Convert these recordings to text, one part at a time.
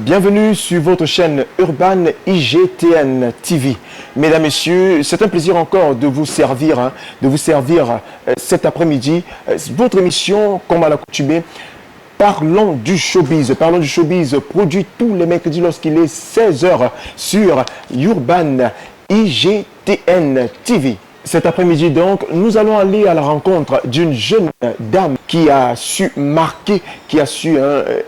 Bienvenue sur votre chaîne Urban IGTN TV. Mesdames, Messieurs, c'est un plaisir encore de vous servir, cet après-midi. Votre émission, comme à l'accoutumée, Parlons du showbiz. Parlons du showbiz, produit tous les mercredis lorsqu'il est 16 h sur Urban IGTN TV. Cet après-midi donc, nous allons aller à la rencontre d'une jeune dame qui a su marquer, qui a su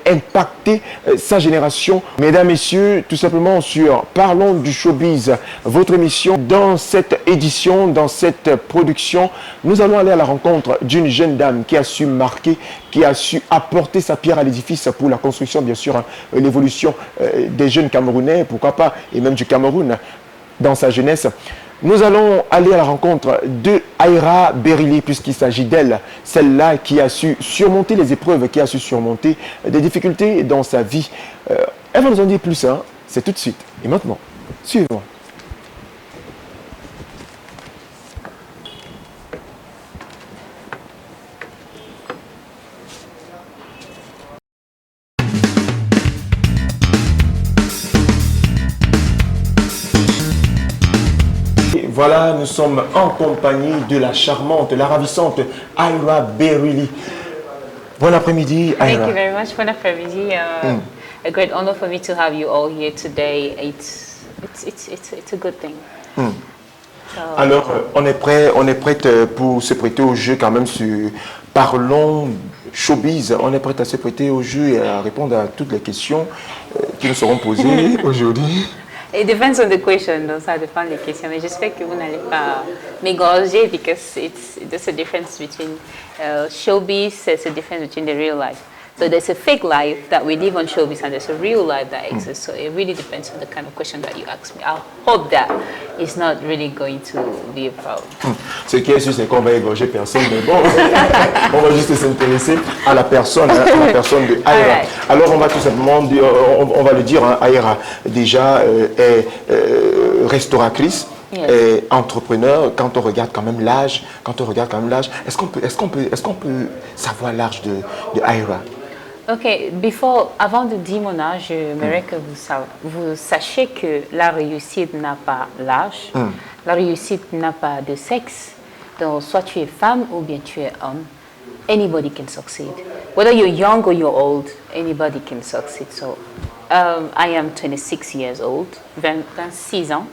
impacter sa génération. Mesdames, Messieurs, tout simplement sur Parlons du showbiz, votre émission. Dans cette édition, dans cette production, nous allons aller à la rencontre d'une jeune dame qui a su marquer, qui a su apporter sa pierre à l'édifice pour la construction, bien sûr, l'évolution des jeunes Camerounais, pourquoi pas, et même du Cameroun dans sa jeunesse. Nous allons aller à la rencontre de Aïra Berili, puisqu'il s'agit d'elle, celle-là qui a su surmonter les épreuves, qui a su surmonter des difficultés dans sa vie. Elle va nous en dire plus, hein. C'est tout de suite. Et maintenant, suivons. Voilà, nous sommes en compagnie de la charmante, la ravissante Aïra Berili. Bon après-midi, Aïra. Thank you very much. Bon après-midi. A great honor for me to have you all here today. It's a good thing. So, alors, on est prête pour se prêter au jeu quand même sur Parlons showbiz. On est prête à se prêter au jeu et à répondre à toutes les questions qui nous seront posées aujourd'hui. It depends on the question, donc ça dépend des questions. Mais j'espère que vous n'allez pas m'égorger because there's a difference between showbiz, there's a difference between the real life. So there's a fake life that we live on showbiz and there's a real life that exists. So it really depends on the kind of question that you ask me. I hope that it's not really going to be a problem. Ce qui est sûr, c'est qu'on va égorger personne, mais bon, on va juste s'intéresser à la personne, de Aïra. Right. Alors on va tout simplement dire, on va le dire, hein, Aïra déjà est restauratrice. Yes. Et entrepreneur. Quand on regarde quand même l'âge, est-ce qu'on peut savoir l'âge de Aïra? Ok, avant de dire mon âge, j'aimerais que vous sachiez que la réussite n'a pas l'âge, la réussite n'a pas de sexe. Donc, soit tu es femme ou bien tu es homme, anybody can succeed. Whether you're young or you're old, anybody can succeed. So, I am 26 years old, 26 ans.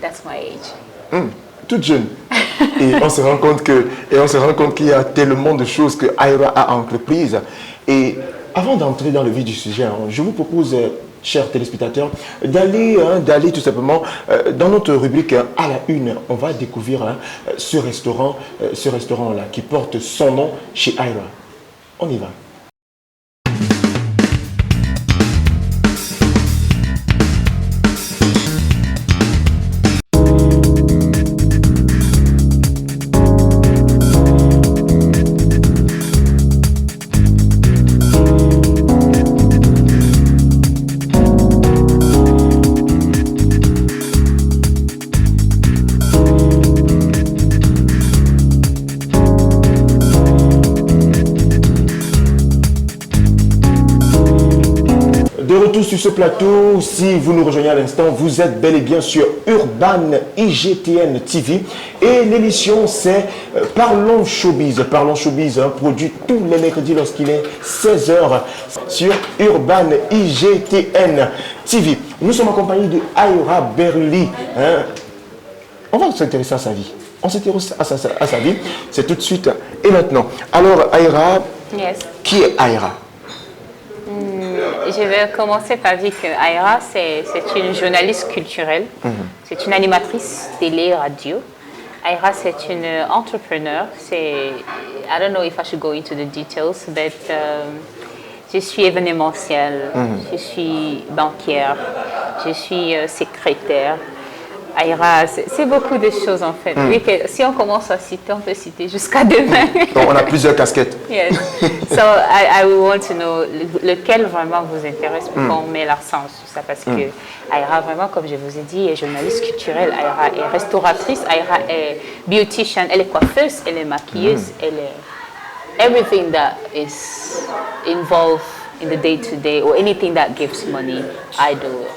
That's my age. Toute jeune. Et on se rend compte qu'il y a tellement de choses que Aïra a entreprises. Et avant d'entrer dans le vif du sujet, hein, je vous propose, chers téléspectateurs, d'aller tout simplement dans notre rubrique à la une. On va découvrir ce restaurant-là qui porte son nom chez Aïra. On y va. De retour sur ce plateau, si vous nous rejoignez à l'instant, vous êtes bel et bien sur Urban IGTN TV et l'émission c'est Parlons showbiz. Parlons showbiz, produit tous les mercredis lorsqu'il est 16 h sur Urban IGTN TV. Nous sommes accompagnés de Aïra Berili. On va s'intéresser à sa vie. On s'intéresse à sa vie, c'est tout de suite et maintenant. Alors Aïra, Yes. qui est Aïra? Je vais commencer par dire que Aïra, c'est une journaliste culturelle, c'est une animatrice télé, radio. Aïra, c'est une entrepreneur. I don't know if I should go into the details, but je suis événementielle, je suis banquière, je suis secrétaire. Aïra, c'est beaucoup de choses en fait. Oui, si on commence à citer, on peut citer jusqu'à demain. Donc, on a plusieurs casquettes. Yes. So I will want to know lequel vraiment vous intéresse pour qu'on met l'accent sur ça parce que Aïra vraiment, comme je vous ai dit, est journaliste culturelle. Aïra est restauratrice. Aïra est beautician. Elle est coiffeuse. Elle est maquilleuse. Elle est everything that is involved in the day-to-day or anything that gives money, I do it.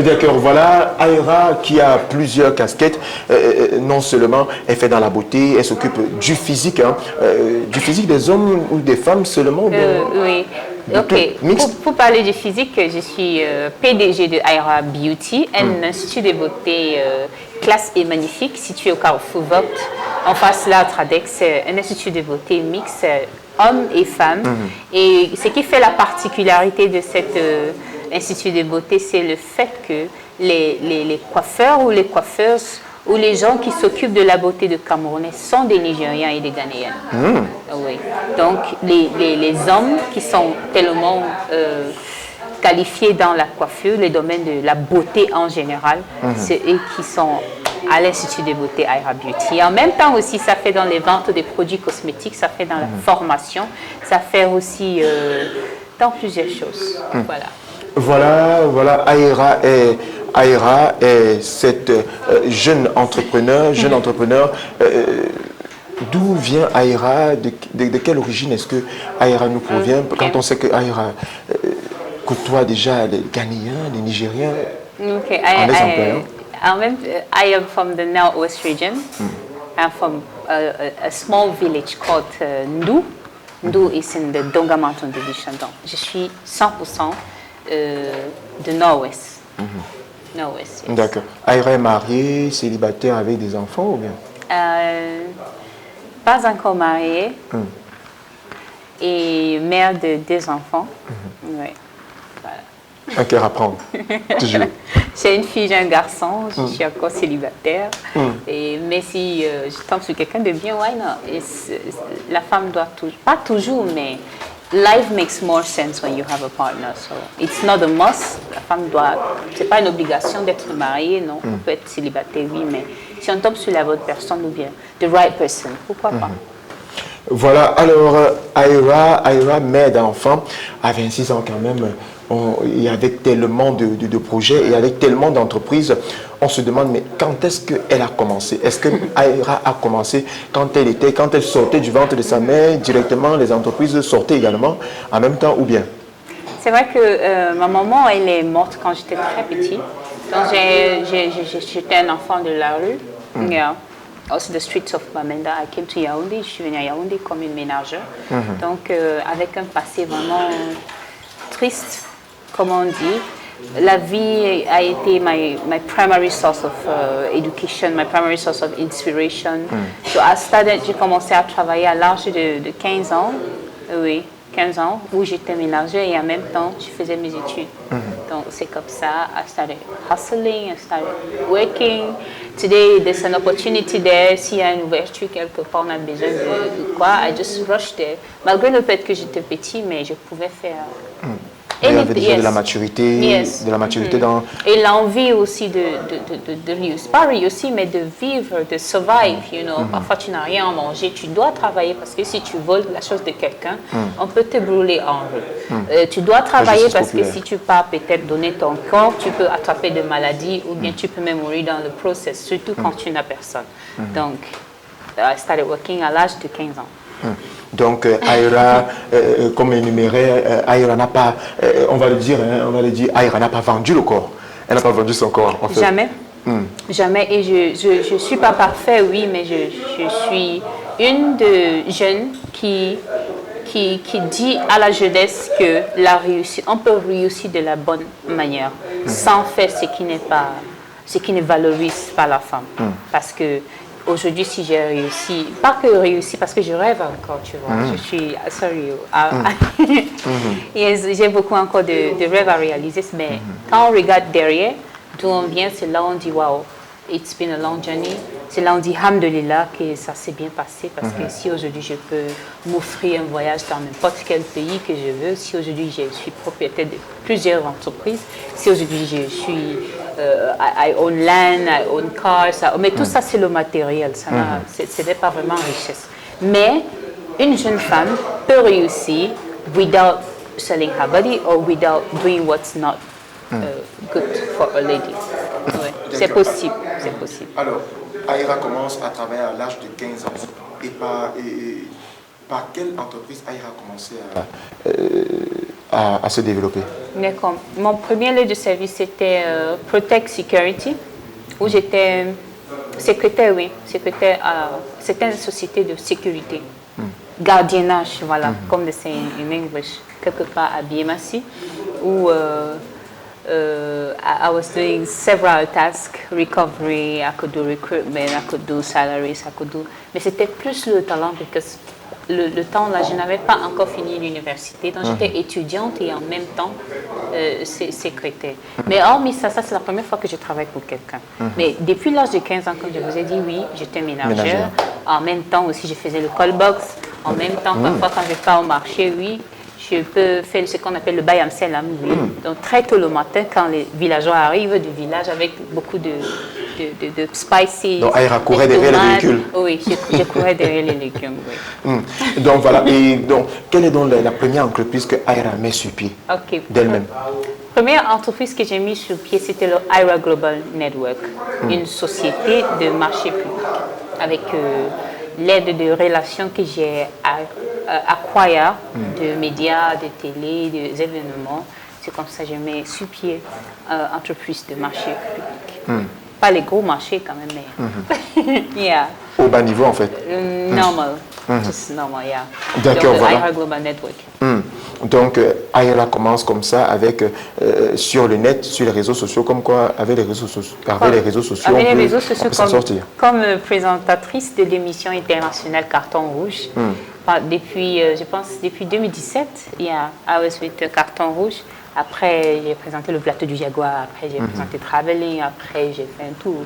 D'accord, voilà Aïra qui a plusieurs casquettes. Non seulement elle fait dans la beauté, elle s'occupe du physique des hommes ou des femmes seulement. Oui. Ok. Pour parler du physique, je suis PDG de Aïra Beauty, un institut de beauté classe et magnifique situé au Carrefour Vogt, en face là, Tradex. C'est un institut de beauté mixte, hommes et femmes. Et ce qui fait la particularité de cet institut de beauté, c'est le fait que les coiffeurs ou les coiffeuses ou les gens qui s'occupent de la beauté de Camerounais sont des Nigériens et des Ghanéens. Oui. Donc, les hommes qui sont tellement qualifiés dans la coiffure, les domaines de la beauté en général, c'est eux qui sont à l'Institut de beauté Aïra Beauty. Et en même temps aussi, ça fait dans les ventes des produits cosmétiques, ça fait dans la formation, ça fait aussi dans plusieurs choses. Voilà, Aïra est cette jeune entrepreneur. D'où vient Aïra? De quelle origine est-ce que Aïra nous provient? Quand on sait que Aïra côtoie déjà les Ghanéens, les Nigériens, I am from the Northwest region. I'm from a small village called Ndou. Ndou is in the Donga Mountain Division. Donc, je suis 100% de Nord-Ouest. Nord-Ouest, yes. D'accord. Aïra est mariée, célibataire avec des enfants ou bien? Pas encore mariée. Et mère de 2 enfants. Oui. Voilà. Un cœur à prendre. Toujours. J'ai une fille, j'ai un garçon, je suis encore célibataire. Mais si je tombe sur quelqu'un de bien, why not? La femme doit toujours, pas toujours, mais life makes more sense when you have a partner. So it's not a must. La femme doit, c'est pas une obligation d'être mariée, non. On peut être célibataire, oui, mais si on tombe sur la bonne personne ou bien the right person, pourquoi pas? Voilà, alors Aïra, mère d'enfant, à 26 ans quand même, et avec tellement de projets et avec tellement d'entreprises, on se demande, mais quand est-ce qu'elle a commencé? Est-ce que Aïra a commencé quand elle sortait du ventre de sa mère, directement les entreprises sortaient également en même temps ou bien? C'est vrai que ma maman, elle est morte quand j'étais très petite. Donc j'étais un enfant de la rue. Yeah. Also the streets of Bamenda. I came to Yaoundé. Je suis venue à Yaoundé comme une ménagère. Donc avec un passé vraiment triste, comme on dit. La vie a été my primary source of education, my primary source of inspiration. So j'ai commencé à travailler à l'âge de 15 ans. Oui. 15 ans, où j'étais ménagère et en même temps, je faisais mes études. Donc, c'est comme ça, I started hustling, I started working. Today, there's an opportunity there. S'il y a une ouverture quelque part, on a besoin de quoi, I just rushed there. Malgré le fait que j'étais petit, mais je pouvais faire... Il y avait déjà de la maturité, dans... Et l'envie aussi de réussir, pas réussir, mais de vivre, de survive, you know. Parfois, tu n'as rien à manger, tu dois travailler parce que si tu voles la chose de quelqu'un, on peut te brûler en rue. Tu dois travailler parce que si tu pars peut-être donner ton corps, tu peux attraper des maladies ou bien tu peux même mourir dans le process, surtout quand tu n'as personne. Donc, I started working à l'âge de 15 ans. Donc, Aïra, comme énuméré, Aïra n'a pas, on va le dire, Aïra n'a pas vendu le corps. Elle n'a pas vendu son corps, en fait. Jamais. Jamais. Et je ne suis pas parfait, oui, mais je suis une de jeunes qui dit à la jeunesse que on peut réussir de la bonne manière, sans faire ce qui ne valorise pas la femme. Parce que aujourd'hui, si j'ai réussi, pas que réussi, parce que je rêve encore, tu vois. Je suis, sorry, j'ai beaucoup encore de rêves à réaliser, mais quand on regarde derrière, d'où on vient, c'est là où on dit, wow, it's been a long journey. C'est là où on dit, alhamdulillah, que ça s'est bien passé, parce que si aujourd'hui je peux m'offrir un voyage dans n'importe quel pays que je veux, si aujourd'hui je suis propriétaire de plusieurs entreprises, si aujourd'hui je suis I own land, I own cars, mais tout ça c'est le matériel, ce n'est pas vraiment richesse. Mais une jeune femme peut réussir without selling her body or without doing what's not good for a lady. Ouais. C'est possible, c'est possible. Alors, Aïra commence à travailler à l'âge de 15 ans. Et par quelle entreprise Aïra a commencé à se développer? D'accord. Mon premier lieu de service, c'était Protect Security, où j'étais secrétaire, oui, secrétaire à certaines sociétés de sécurité. Gardiennage, voilà, comme c'est en anglais, quelque part à BMAC, où I was doing several tasks, recovery, I could do recruitment, I could do salaries, I could do... Mais c'était plus le talent, parce que le temps, là, je n'avais pas encore fini l'université, donc j'étais étudiante et en même temps secrétaire. Mais hormis ça, c'est la première fois que je travaille pour quelqu'un. Mais depuis l'âge de 15 ans, comme je vous ai dit, oui, j'étais ménagère. En même temps aussi, je faisais le call box. En même temps, parfois, quand je pars au marché, oui, je peux faire ce qu'on appelle le bayam selam, oui. Donc, très tôt le matin, quand les villageois arrivent du village avec beaucoup de spices. Donc, Aïra courait derrière les véhicules. Oui, je courais derrière les légumes, oui. Donc, voilà. Et donc, quelle est donc la première entreprise que Aïra met sur pied d'elle-même? Première entreprise que j'ai mise sur pied, c'était le Aïra Global Network, une société de marché public avec l'aide de relations que j'ai acquises de médias, de télé, des événements. C'est comme ça que je mets sur pied entreprise de marché public. Pas les gros marchés quand même, mais yeah. Au bas niveau en fait. Normal, just normal, yeah. D'accord, voilà. Aïra Global Network. Donc, Aïra commence comme ça avec sur le net, sur les réseaux sociaux, comme quoi avec les réseaux sociaux, comme présentatrice de l'émission internationale Carton Rouge. Depuis, je pense, depuis 2017, I was with Carton Rouge. Après, j'ai présenté le plateau du Jaguar. Après, j'ai présenté Traveling. Après, j'ai fait un tour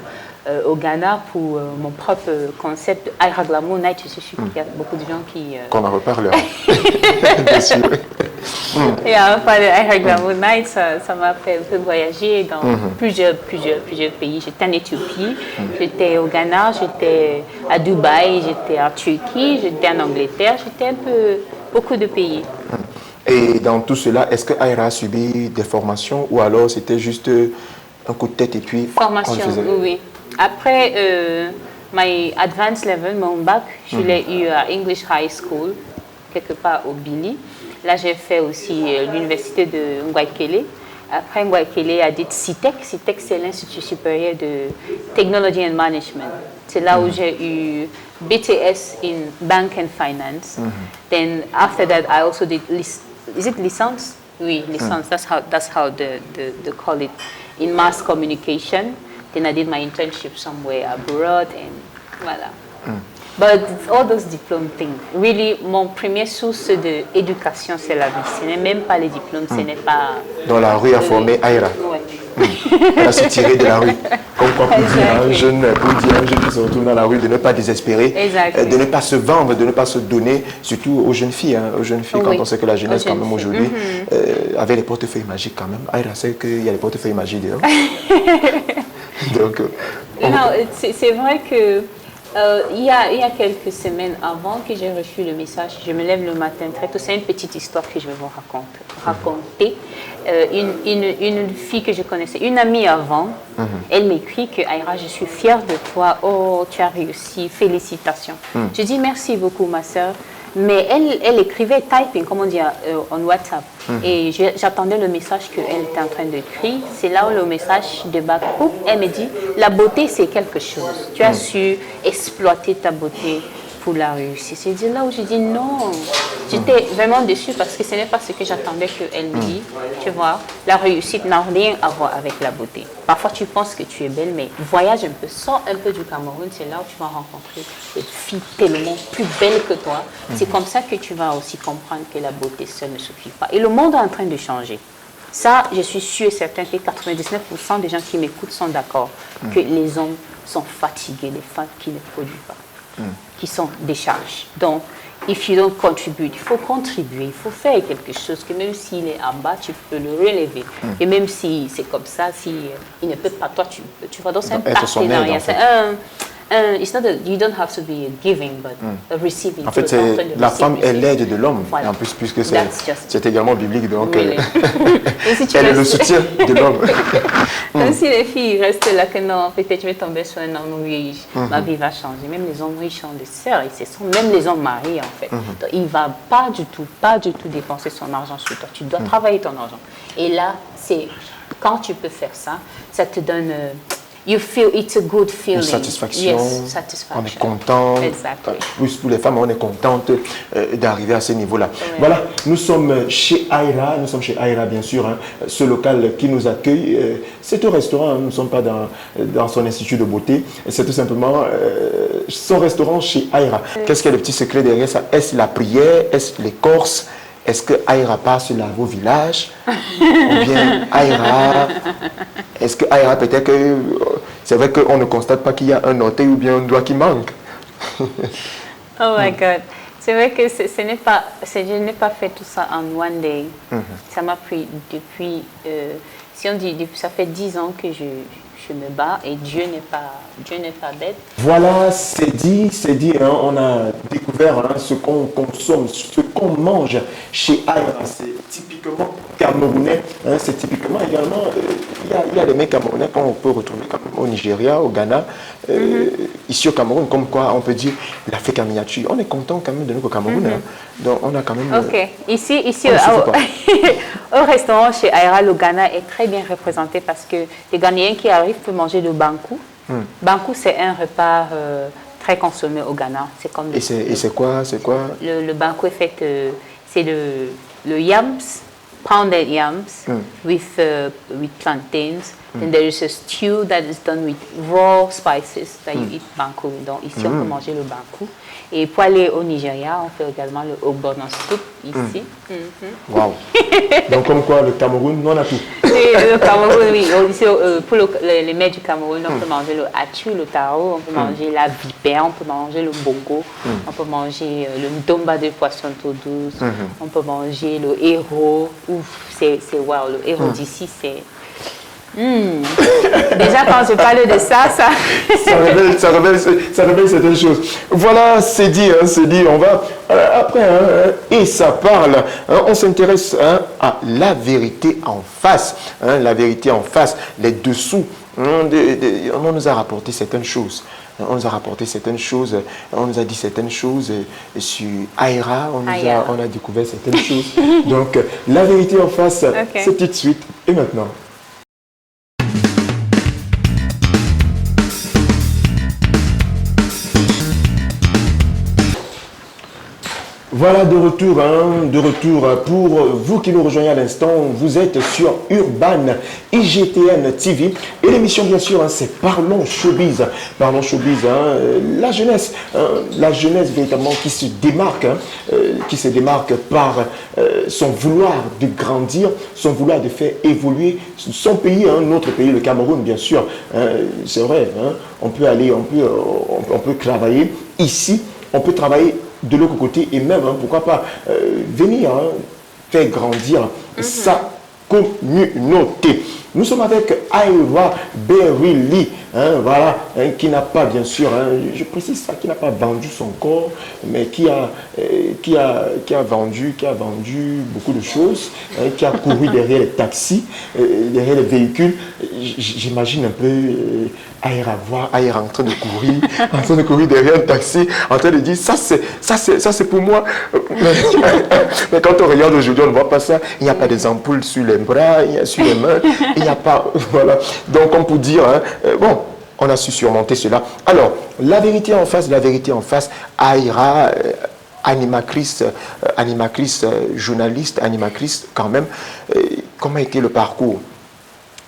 au Ghana pour mon propre concept de Aïra Glamour Night. Je suis sûre qu'il y a beaucoup de gens qui... Qu'on en reparle. Et enfin, le Aïra Glamour Night, ça m'a fait un peu voyager dans plusieurs pays. J'étais en Éthiopie, j'étais au Ghana, j'étais à Dubaï, j'étais en Turquie, j'étais en Angleterre, j'étais un peu beaucoup de pays. Et dans tout cela, est-ce que Aïra a subi des formations ou alors c'était juste un coup de tête et puis... Formation, oui. Après my advanced level, mon bac, je l'ai eu à English High School, quelque part au Billy. Là, j'ai fait aussi l'université de Ngouaikele. Après Ngouaikele, a dit CITEC. CITEC, c'est l'Institut supérieur de Technology and Management. C'est là où j'ai eu BTS in Bank and Finance. Then after that, I also did, is it licence? Oui, licence. That's how they call it in mass communication. Then I did my internship somewhere abroad and voilà. But all those diplômes things, really, mon premier source d'éducation, c'est la vie. Ce n'est même pas les diplômes, ce n'est pas... Dans la rue a formé Aïra. Ouais. Elle a se tiré de la rue. Comme quoi pour dire à un jeune qui se retrouve dans la rue de ne pas désespérer, de ne pas se vendre, de ne pas se donner, surtout aux jeunes filles. Aux jeunes filles, quand on sait que la jeunesse, quand même, aujourd'hui, avait les portefeuilles magiques quand même. Aïra sait qu'il y a les portefeuilles magiques dedans. Donc, non, c'est vrai que il y a quelques semaines avant que j'ai reçu le message, je me lève le matin très tôt. C'est une petite histoire que je vais vous raconter. Une fille que je connaissais, une amie avant, elle m'écrit que Aïra, je suis fière de toi. Oh, tu as réussi, félicitations. Je dis merci beaucoup, ma soeur. Mais elle écrivait typing, comme on dit en WhatsApp. Et j'attendais le message qu'elle était en train d'écrire. C'est là où le message débarque. Elle me dit, la beauté, c'est quelque chose. Tu as su exploiter ta beauté pour la réussite. C'est là où je dis non. J'étais vraiment déçue parce que ce n'est pas ce que j'attendais qu'elle me dise. Tu vois, la réussite n'a rien à voir avec la beauté. Parfois, tu penses que tu es belle, mais voyage un peu, sors un peu du Cameroun. C'est là où tu vas rencontrer des filles tellement plus belles que toi. C'est comme ça que tu vas aussi comprendre que la beauté seule ne suffit pas. Et le monde est en train de changer. Ça, je suis sûre et certain que 99% des gens qui m'écoutent sont d'accord que les hommes sont fatigués, les femmes qui ne produisent pas, qui sont déchargées. Donc, if you don't contribute, il faut contribuer, il faut faire quelque chose que même s'il est en bas, tu peux le relever. Et même si c'est comme ça, si il ne peut pas, toi, tu vas dans un partenariat. It's not you don't have to be giving, but receiving. En fait, la femme est l'aide de l'homme. Voilà. Et en plus, puisque That's c'est également biblique, donc Really. Et si tu elle est le restes- soutien de l'homme. Même si les filles restent là, que non, peut-être je vais tomber sur un homme riche, ma vie va changer. Même les hommes riches ont des sœurs, même les hommes mariés en fait. Donc, il ne va pas du tout dépenser son argent sur toi. Tu dois travailler ton argent. Et là, c'est quand tu peux faire ça, ça te donne. You feel it's a good feeling. Une satisfaction. Yes, satisfaction. On est content. Exactly. Plus pour les femmes, on est contente d'arriver à ce niveau-là. Oui. Voilà, nous sommes chez Aira, bien sûr, hein, ce local qui nous accueille. C'est un restaurant, hein, nous ne sommes pas dans son institut de beauté, c'est tout simplement son restaurant chez Aira. Qu'est-ce qu'il y a de petit secret derrière ça? Est-ce la prière? Est-ce l'écorce? Est-ce que Aira passe là au village? Ou bien Aira... Est-ce que Aira, peut-être que... C'est vrai qu'on ne constate pas qu'il y a un orteil ou bien un doigt qui manque. Oh my God. C'est vrai que je n'ai pas fait tout ça en one day. Ça m'a pris depuis... si on dit, ça fait 10 ans que je me bats et Dieu n'est pas bête. Voilà, c'est dit, hein, on a découvert hein, ce qu'on consomme, ce qu'on mange chez Aira. C'est typiquement camerounais, hein, c'est typiquement également, il y a des mets camerounais qu'on peut retrouver au Nigeria, au Ghana, ici au Cameroun, comme quoi on peut dire l'Afrique en miniature. On est content quand même de nous au Cameroun, hein, donc on a quand même... Ok, ici on au restaurant chez Aira, le Ghana est très bien représenté parce que les Ghanéens qui arrivent peuvent manger le bankou. Bankou, c'est un repas très consommé au Ghana. C'est comme Et c'est quoi? Le bankou est fait, c'est le yams, pounded yams with plantains. Then there is a stew that is done with raw spices that you eat bankou. Donc ici, on peut manger le bankou. Et pour aller au Nigeria, on fait également le ogbono soup ici. Wow. Donc comme quoi, le Cameroun, on a tout. Et le Cameroun, oui. Ici, pour les mets du Cameroun, on peut manger le hatu, le taro, on peut manger la vipère, on peut manger le bongo, on peut manger le ndomba de poisson tout douce, on peut manger le héros. Ouf, c'est wow. Le héros d'ici, c'est... Déjà, quand je parle de ça... ça révèle certaines choses. Voilà, c'est dit, on va après, hein, et ça parle, hein, on s'intéresse hein, à la vérité en face, hein, la vérité en face, les dessous. On nous a rapporté certaines choses. On nous a rapporté certaines choses, on nous a dit certaines choses sur Aira, on a découvert certaines choses. Donc, la vérité en face, c'est tout de suite et maintenant. Voilà, de retour pour vous qui nous rejoignez à l'instant. Vous êtes sur Urban IGTN TV et l'émission bien sûr hein, c'est Parlons Showbiz. Parlons Showbiz, hein, la jeunesse véritablement qui se démarque par son vouloir de grandir, son vouloir de faire évoluer son pays, hein, notre pays, le Cameroun bien sûr. Hein, c'est vrai, hein, on peut aller, on peut travailler ici, on peut travailler de l'autre côté et même, hein, pourquoi pas, venir hein, faire grandir sa communauté. Nous sommes avec Aira Berili, hein, voilà, hein, qui n'a pas, bien sûr, hein, je précise ça, qui n'a pas vendu son corps, mais qui a vendu beaucoup de choses, hein, qui a couru derrière les taxis, derrière les véhicules. J'imagine un peu Aira en train de courir derrière un taxi, en train de dire ça c'est pour moi. Mais quand on regarde aujourd'hui, on ne voit pas ça. Il n'y a pas des ampoules sur les bras, sur les mains. Il n'y a pas, voilà. Donc, on peut dire, hein, bon, on a su surmonter cela. Alors, la vérité en face, Aira, animatrice, journaliste, animatrice quand même. Comment a été le parcours?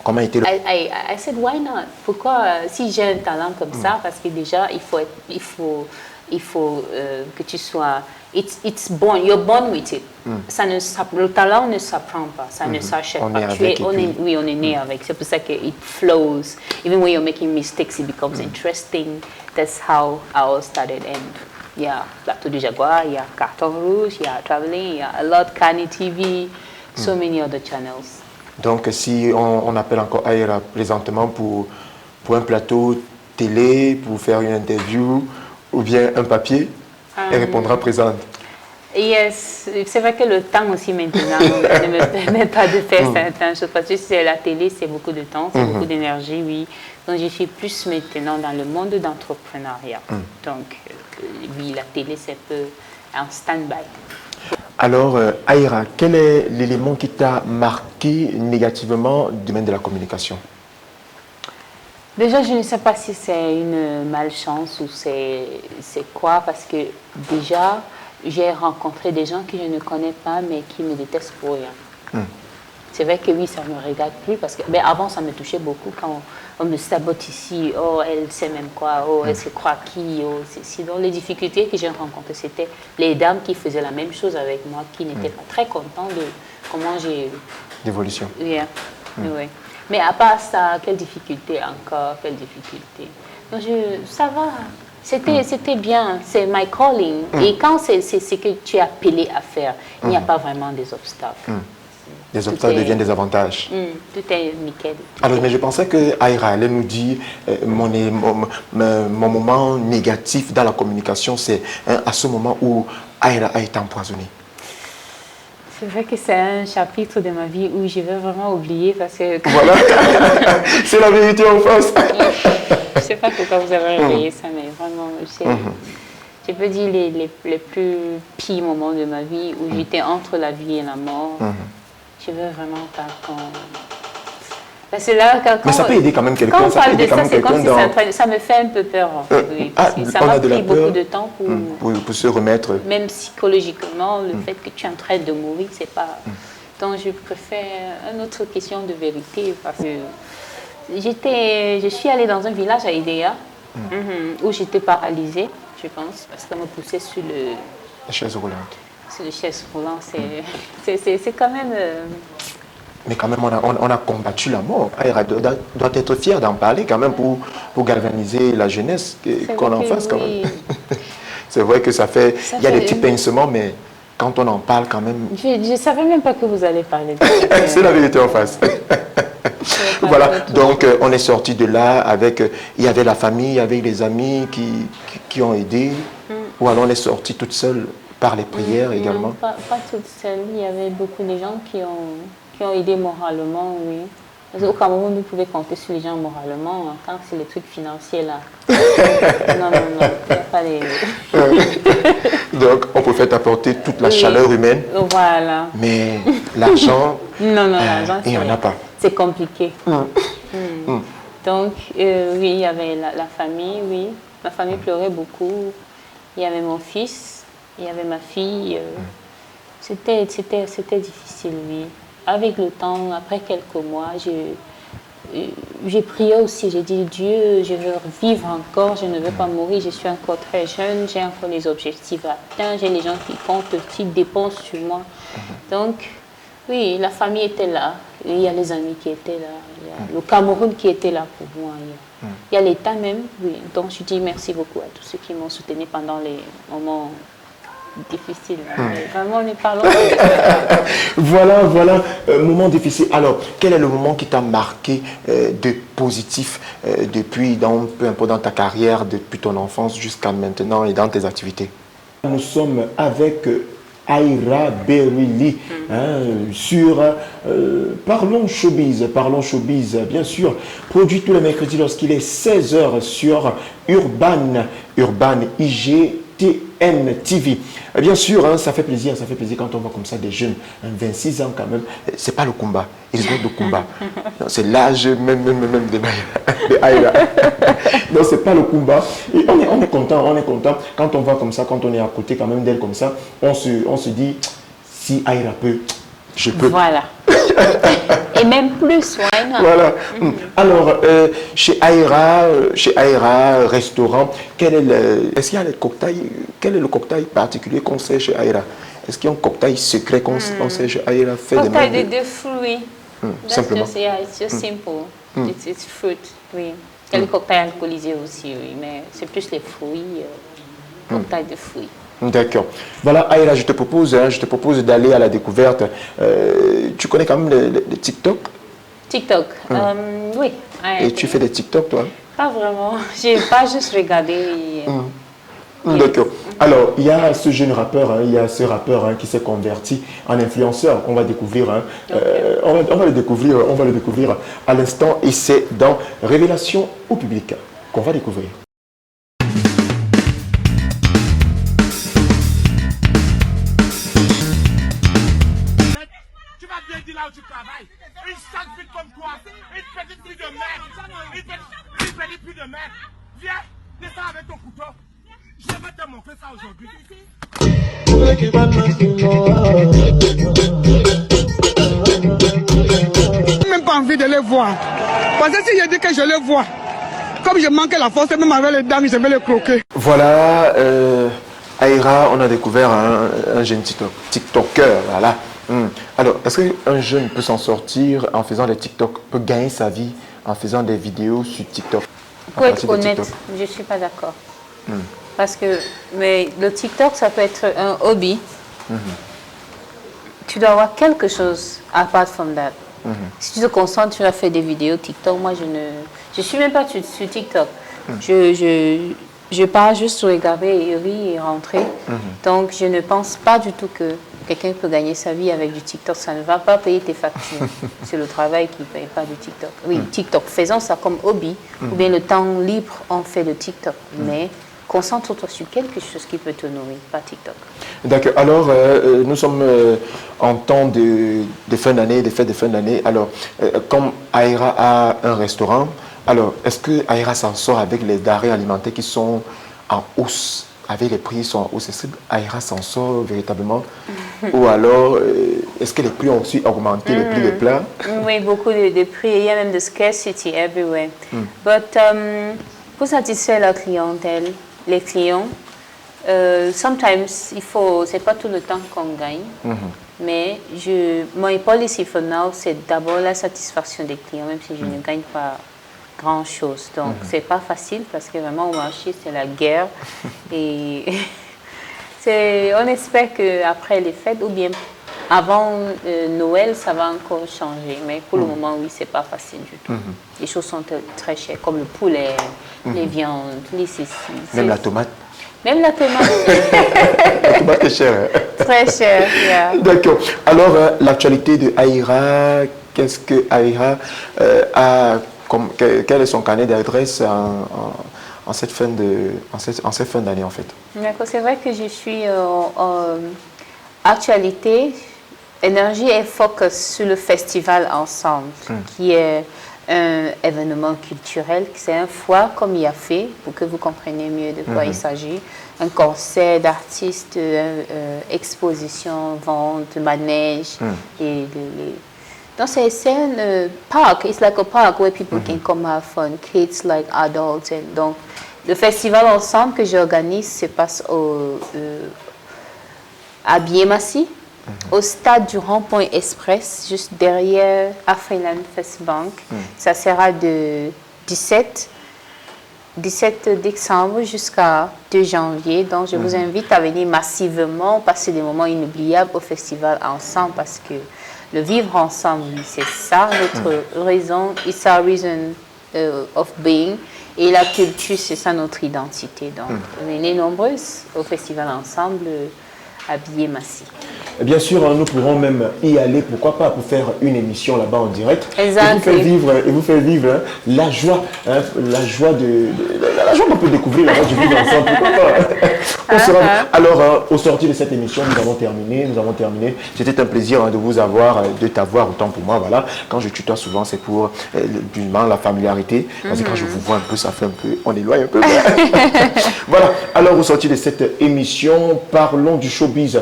Comment a été le... I said, why not? Pourquoi, si j'ai un talent comme ça, parce que déjà, il faut que tu sois... It's born, you're born with it. Le talent ne s'apprend pas, ça ne s'achète pas. On est né avec. C'est pour ça que it flows. Even when you're making mistakes, it becomes interesting. That's how I all started. And yeah, Plateau du Jaguar, il y a Carton Rouge, il y a Traveling, il y a a lot, Kani TV, so many other channels. Donc, si on appelle encore Aira présentement pour un plateau télé pour faire une interview ou bien un papier, elle répondra présente. Yes, c'est vrai que le temps aussi maintenant ne me permet pas de faire certaines choses. Parce que c'est la télé, c'est beaucoup de temps, c'est beaucoup d'énergie, oui. Donc je suis plus maintenant dans le monde d'entrepreneuriat. Donc oui, la télé, c'est un peu en stand-by. Alors, Aïra, quel est l'élément qui t'a marqué négativement du domaine de la communication? Déjà, je ne sais pas si c'est une malchance ou c'est quoi, parce que déjà, j'ai rencontré des gens que je ne connais pas, mais qui me détestent pour rien. C'est vrai que oui, ça ne me regarde plus, parce que avant, ça me touchait beaucoup quand on me sabote ici, oh, elle sait même quoi, oh, elle se croit qui, oh, c'est. Donc, les difficultés que j'ai rencontrées, c'était les dames qui faisaient la même chose avec moi, qui n'étaient pas très contentes de comment j'ai... D'évolution. Yeah. Oui. Mais à part ça, quelle difficulté encore, quelle difficulté. Donc, ça va. C'était bien, c'est my calling. Et quand c'est ce que tu es appelé à faire, il n'y a pas vraiment des obstacles. Les obstacles deviennent des avantages. Tout est nickel. Alors, mais je pensais que Aïra allait nous dire mon moment négatif dans la communication, c'est à ce moment où Aïra a été empoisonnée. C'est vrai que c'est un chapitre de ma vie où je vais vraiment oublier parce que... Voilà, c'est la vérité en face. Je ne sais pas pourquoi vous avez réveillé ça, mais vraiment, je peux dire les plus pires moments de ma vie où j'étais entre la vie et la mort. Je veux vraiment pas qu'on... Parce que là, mais ça peut aider quand même quelqu'un. Quand on parle de ça, c'est comme si ça me fait un peu peur. En fait, oui, parce que ça m'a pris beaucoup de temps pour se remettre. Même psychologiquement, le fait que tu es en train de mourir, c'est pas... Donc je préfère une autre question de vérité parce que je suis allée dans un village à Idéa où j'étais paralysée, je pense, parce qu'on me poussait sur la chaise roulante. Sur le chaise roulante, c'est quand même... Mais quand même, on a combattu la mort. Aïra doit être fière d'en parler quand même pour galvaniser la jeunesse qu'on en fasse quand même. C'est vrai que il y a des petits pincements, mais quand on en parle quand même... Je ne savais même pas que vous allez parler de ça. C'est la vérité en face. Voilà, donc on est sorti de là avec... Il y avait la famille, il y avait les amis qui ont aidé. Ou alors on est sorti toute seule par les prières également. Non, pas toute seule. Il y avait beaucoup de gens qui ont aidé moralement, oui. Parce qu'au Cameroun, vous pouvez compter sur les gens moralement quand c'est les trucs financiers là. Non, il n'y a pas les... Donc, on peut faire apporter toute la chaleur humaine. Voilà. Mais l'argent, non, l'argent, il n'y en a pas. C'est compliqué. Donc, oui, il y avait la famille, oui. Ma famille pleurait beaucoup. Il y avait mon fils, il y avait ma fille. C'était difficile, oui. Avec le temps, après quelques mois, j'ai prié aussi. J'ai dit, Dieu, je veux vivre encore, je ne veux pas mourir. Je suis encore très jeune, j'ai encore les objectifs atteints, j'ai les gens qui comptent, qui dépensent sur moi. Donc, oui, la famille était là. Il y a les amis qui étaient là. Il y a le Cameroun qui était là pour moi. Il y a l'État même. Oui. Donc, je dis merci beaucoup à tous ceux qui m'ont soutenu pendant les moments difficile. Vraiment, nous parlons de Voilà, moment difficile. Alors, quel est le moment qui t'a marqué de positif depuis, peu importe dans ta carrière, depuis ton enfance jusqu'à maintenant et dans tes activités? Nous sommes avec Aïra Berili sur Parlons Showbiz, bien sûr, produit tous les mercredis lorsqu'il est 16h sur Urban IGTN TV. Bien sûr, ça fait plaisir quand on voit comme ça des jeunes, 26 ans quand même. C'est pas le combat, ils ont de combat. C'est l'âge même de Aïra. Non, c'est pas le combat. Et on est content. Quand on voit comme ça, quand on est à côté quand même d'elle comme ça, on se dit, si Aïra peut, je peux. Voilà. Et même plus, ouais, non. Voilà. Alors, chez Aïra Restaurant, est-ce qu'il y a les cocktails, quel est le cocktail particulier qu'on sait chez Aïra? Est-ce qu'il y a un cocktail secret qu'on sait chez Aïra? Cocktail de fruits. Simplement. It's just simple. It's fruit, oui. Il y a les cocktails alcoolisés aussi, oui, mais c'est plus les fruits, cocktail de fruits. D'accord. Voilà, Aïra, je te propose d'aller à la découverte. Tu connais quand même le TikTok? TikTok, oui. Et tu fais des TikTok, toi? Pas vraiment. J'ai pas juste regardé. D'accord. Alors, il y a ce jeune rappeur, il y a ce rappeur qui s'est converti en influenceur qu'on va découvrir. On va le découvrir à l'instant et c'est dans Révélation au public qu'on va découvrir. Tu vas bien dire là où tu travailles. Une chatte vite comme toi. Une petite fille de merde. Une petite fille de merde. Viens, descends avec ton couteau. Je vais te montrer ça aujourd'hui. Je n'ai même pas envie de les voir. Parce que si je dis que je les vois, comme je manque la force, même avec les dames, je vais les croquer. Voilà, Aïra, on a découvert un jeune TikToker, voilà. Alors, est-ce qu'un jeune peut s'en sortir en faisant des TikTok, peut gagner sa vie en faisant des vidéos sur TikTok? Pour être honnête, je ne suis pas d'accord. Parce que le TikTok, ça peut être un hobby. Tu dois avoir quelque chose apart from that. Si tu te concentres, tu vas faire des vidéos TikTok. Moi, je suis même pas sur TikTok. Je pars juste regarder et rire et rentrer. Donc, je ne pense pas du tout que quelqu'un peut gagner sa vie avec du TikTok. Ça ne va pas payer tes factures. C'est le travail qui ne paye pas du TikTok. Oui, TikTok, faisons ça comme hobby. Ou bien le temps libre, on fait le TikTok. Mais concentre-toi sur quelque chose qui peut te nourrir, pas TikTok. D'accord. Alors, nous sommes en temps de fin d'année, des fêtes de fin d'année. Alors, comme Aïra a un restaurant, alors, est-ce que Aïra s'en sort avec les denrées alimentaires qui sont en hausse, avec les prix qui sont en hausse? Est-ce que Aïra s'en sort véritablement? Ou alors, est-ce que les prix ont aussi augmenté, les prix des plats? Oui, beaucoup de prix. Il y a même de scarcity everywhere. But, pour satisfaire la clientèle, les clients, sometimes, c'est pas tout le temps qu'on gagne, mais my policy for now, c'est d'abord la satisfaction des clients, même si je ne gagne pas grand-chose. Donc, c'est pas facile parce que vraiment au marché, c'est la guerre. Et on espère qu'après les fêtes, ou bien avant Noël, ça va encore changer. Mais pour le moment, oui, c'est pas facile du tout. Les choses sont très chères, comme le poulet, les viandes, les ceci. Même la tomate. Même la tomate. La tomate est chère. Très chère, yeah. D'accord. Alors, l'actualité de Aïra, qu'est-ce que Aïra a, quel est son carnet d'adresse en cette fin d'année en fait? D'accord, c'est vrai que je suis actualité, énergie et focus sur le festival Ensemble, qui est un événement culturel, c'est un foire comme il a fait, pour que vous compreniez mieux de quoi il s'agit. Un concert d'artistes, exposition, vente, manège. Donc c'est un park, it's like a park where people can come have fun, kids like adults. Donc le festival Ensemble que j'organise se passe à Biémassi, au stade du Rond-Point Express, juste derrière Afriland First Bank. Ça sera de 17 décembre jusqu'à 2 janvier. Donc, je vous invite à venir massivement passer des moments inoubliables au festival Ensemble parce que le vivre ensemble, c'est ça notre raison, it's our reason of being. Et la culture, c'est ça notre identité. Donc, venez nombreuses au festival Ensemble à Biémassi. Bien sûr, nous pourrons même y aller, pourquoi pas, pour faire une émission là-bas en direct. Exactement. Et vous faire vivre la joie qu'on peut découvrir la joie du vivre ensemble. Pourquoi pas. Alors, au sortir de cette émission, nous avons terminé. C'était un plaisir de t'avoir autant pour moi. Voilà. Quand je tutoie souvent, c'est pour la familiarité. Parce que quand je vous vois un peu, ça fait un peu, on éloigne un peu. Voilà. Alors, au sortir de cette émission, parlons du showbiz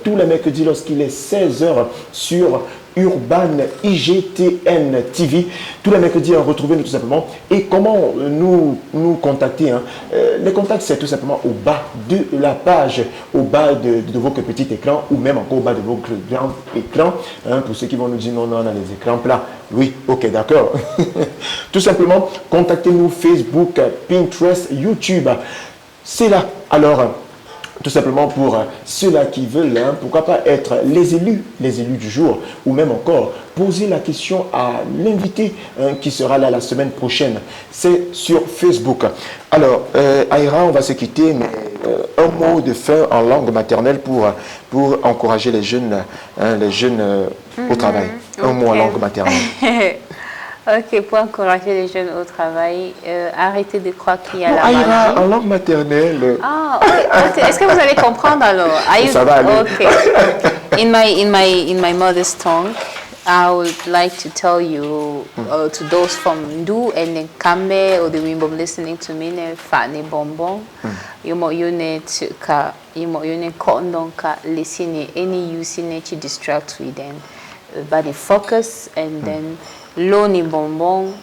tous les mercredis lorsqu'il est 16h sur Urban IGTN TV. Tous les mercredis, retrouvez-nous tout simplement. Et comment nous contacter les contacts, c'est tout simplement au bas de la page, au bas de votre petit écran ou même encore au bas de votre grand écran. Pour ceux qui vont nous dire non, on a les écrans plats. Oui, ok, d'accord. Tout simplement, contactez-nous Facebook, Pinterest, YouTube. C'est là. Alors, tout simplement pour ceux-là qui veulent, hein, pourquoi pas être les élus du jour, ou même encore poser la question à l'invité hein, qui sera là la semaine prochaine. C'est sur Facebook. Alors, Aïra, on va se quitter, mais un mot de fin en langue maternelle pour encourager les jeunes au travail. Un mot en langue maternelle. Ok, pour encourager les jeunes au travail, arrêtez de croire qu'il y a la Aïra, magie. en langue maternelle. Ah, ok. Est-ce que vous allez comprendre alors? Ça va aller. Okay. In my mother's tongue, I would like to tell you to those from Ndu and Kambe or the Wimbom listening to me, ne Fane Bonbon, you ne ka, you ne kondon ka listen any using to distract with them, but the focus and then Loni Bonbon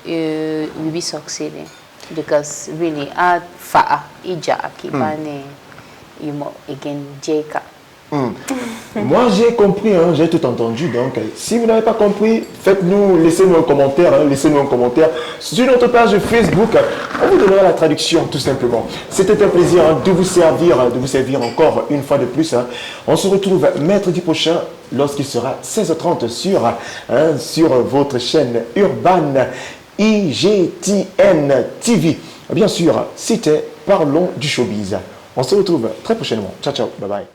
will be succeeding because really at Fa'a Ija Akibane again Jeka. Moi j'ai compris, hein, j'ai tout entendu, donc si vous n'avez pas compris, faites-nous, laissez-nous un commentaire, hein, laissez-nous un commentaire sur notre page Facebook, on vous donnera la traduction tout simplement. C'était un plaisir hein, de vous servir encore une fois de plus. Hein. On se retrouve mercredi prochain lorsqu'il sera 16h30 sur votre chaîne Urban IGTN TV. Bien sûr, c'était Parlons du Showbiz. On se retrouve très prochainement. Ciao, ciao, bye bye.